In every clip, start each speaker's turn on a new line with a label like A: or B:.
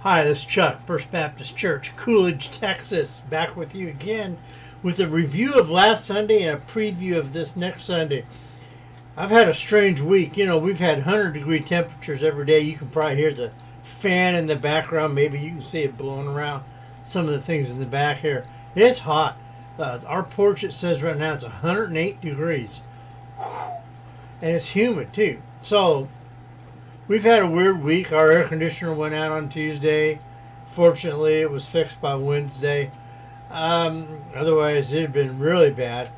A: Hi, this is Chuck, First Baptist Church, Coolidge, Texas, back with you again with a review of last Sunday and a preview of this next Sunday. I've had a strange week. You know, we've had 100-degree temperatures every day. You can probably hear the fan in the background. Maybe you can see it blowing around some of the things in the back here. It's hot. Our porch, it says right now, it's 108 degrees. And it's humid, too. So, we've had a weird week. Our air conditioner went out on Tuesday. Fortunately, it was fixed by Wednesday. Otherwise, it had been really bad.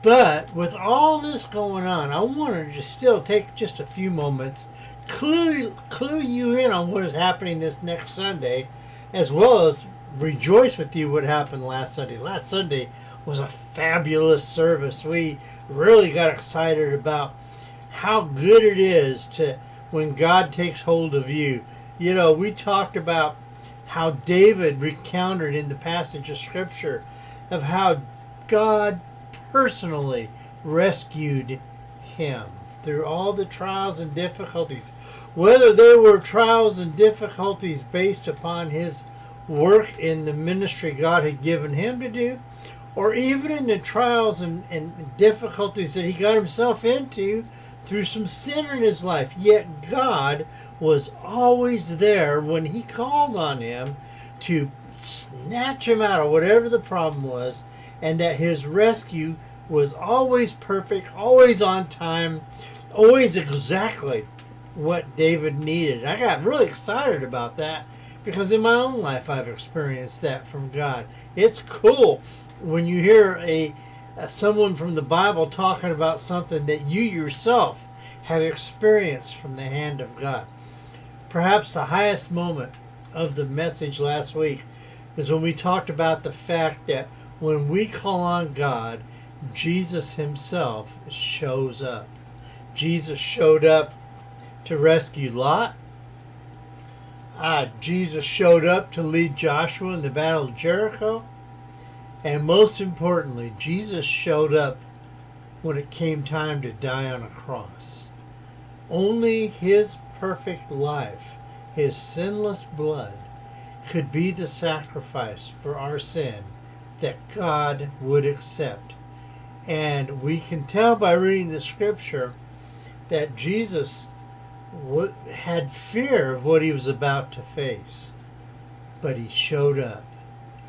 A: But with all this going on, I wanted to still take just a few moments, clue you in on what is happening this next Sunday, as well as rejoice with you what happened last Sunday. Last Sunday was a fabulous service. We really got excited about how good it is to when God takes hold of you. You know, we talked about how David recounted in the passage of Scripture of how God personally rescued him through all the trials and difficulties. Whether they were trials and difficulties based upon his work in the ministry God had given him to do, or even in the trials and difficulties that he got himself into through some sin in his life. Yet God was always there when he called on him to snatch him out of whatever the problem was, and that his rescue was always perfect, always on time, always exactly what David needed. I got really excited about that because in my own life I've experienced that from God. It's cool when you hear someone from the Bible talking about something that you yourself have experienced from the hand of God. Perhaps the highest moment of the message last week is when we talked about the fact that when we call on God, Jesus himself shows up. Jesus showed up to rescue Lot. Jesus showed up to lead Joshua in the Battle of Jericho. And most importantly, Jesus showed up when it came time to die on a cross. Only his perfect life, his sinless blood, could be the sacrifice for our sin that God would accept. And we can tell by reading the Scripture that Jesus had fear of what he was about to face. But he showed up.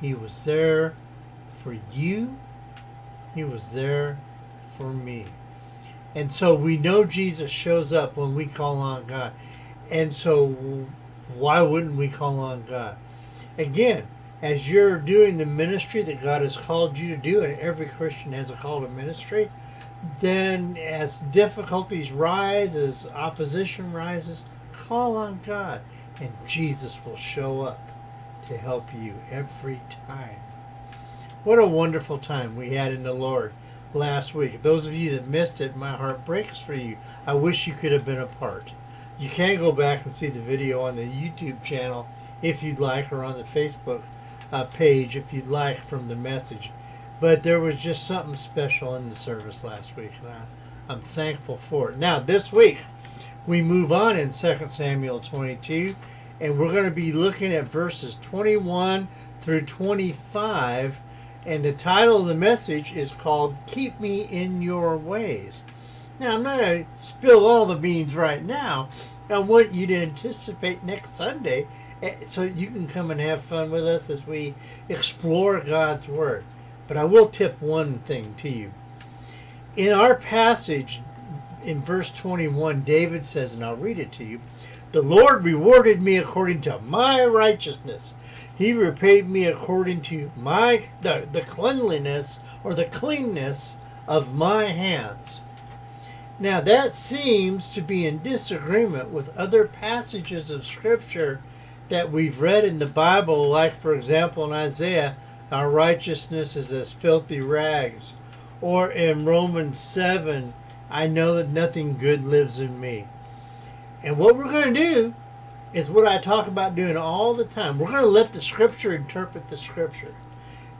A: He was there for you. He was there for me. And so we know Jesus shows up when we call on God. And so why wouldn't we call on God? Again, as you're doing the ministry that God has called you to do, and every Christian has a call to ministry, then as difficulties rise, as opposition rises, call on God, and Jesus will show up to help you every time. What a wonderful time we had in the Lord last week. Those of you that missed it, my heart breaks for you. I wish you could have been a part. You can go back and see the video on the YouTube channel if you'd like, or on the Facebook page if you'd like, from the message. But there was just something special in the service last week, and I'm thankful for it. Now, this week, we move on in 2 Samuel 22, and we're going to be looking at verses 21 through 25, and the title of the message is called Keep Me in Your Ways. Now, I'm not going to spill all the beans right now. I want you to anticipate next Sunday so you can come and have fun with us as we explore God's Word. But I will tip one thing to you. In our passage, in verse 21, David says, and I'll read it to you, "The Lord rewarded me according to my righteousness. He repaid me according to the cleanliness or the cleanness of my hands." Now that seems to be in disagreement with other passages of Scripture that we've read in the Bible, like for example in Isaiah, our righteousness is as filthy rags. Or in Romans 7, I know that nothing good lives in me. And what we're going to do is what I talk about doing all the time. We're going to let the Scripture interpret the Scripture.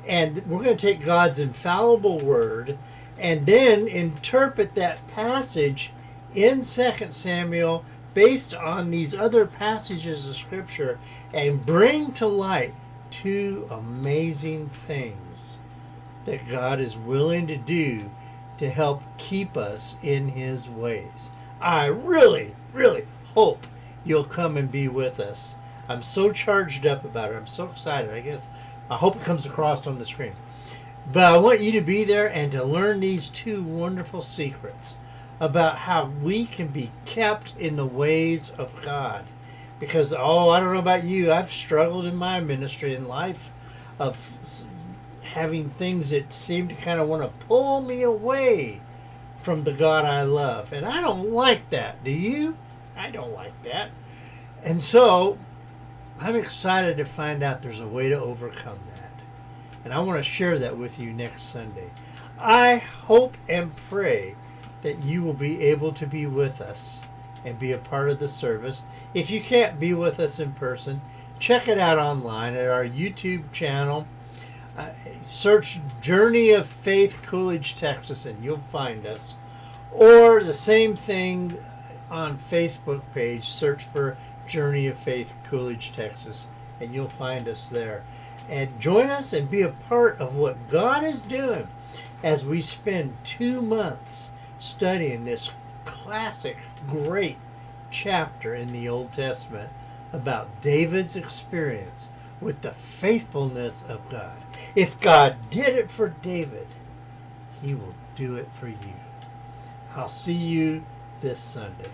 A: And we're going to take God's infallible word and then interpret that passage in 2 Samuel based on these other passages of Scripture and bring to light two amazing things that God is willing to do to help keep us in His ways. I really, really hope you'll come and be with us. I'm so charged up about it. I'm so excited. I hope it comes across on the screen. But I want you to be there and to learn these two wonderful secrets about how we can be kept in the ways of God. Because, I don't know about you, I've struggled in my ministry and life of having things that seem to kind of want to pull me away from the God I love. And I don't like that. Do you? I don't like that. And so I'm excited to find out there's a way to overcome that. And I want to share that with you next Sunday. I hope and pray that you will be able to be with us and be a part of the service. If you can't be with us in person, check it out online at our YouTube channel. Search Journey of Faith Coolidge, Texas, and you'll find us. Or the same thing on Facebook page. Search for Journey of Faith Coolidge, Texas, and you'll find us there. And join us and be a part of what God is doing as we spend 2 months studying this classic, great chapter in the Old Testament about David's experience with the faithfulness of God. If God did it for David, He will do it for you. I'll see you this Sunday.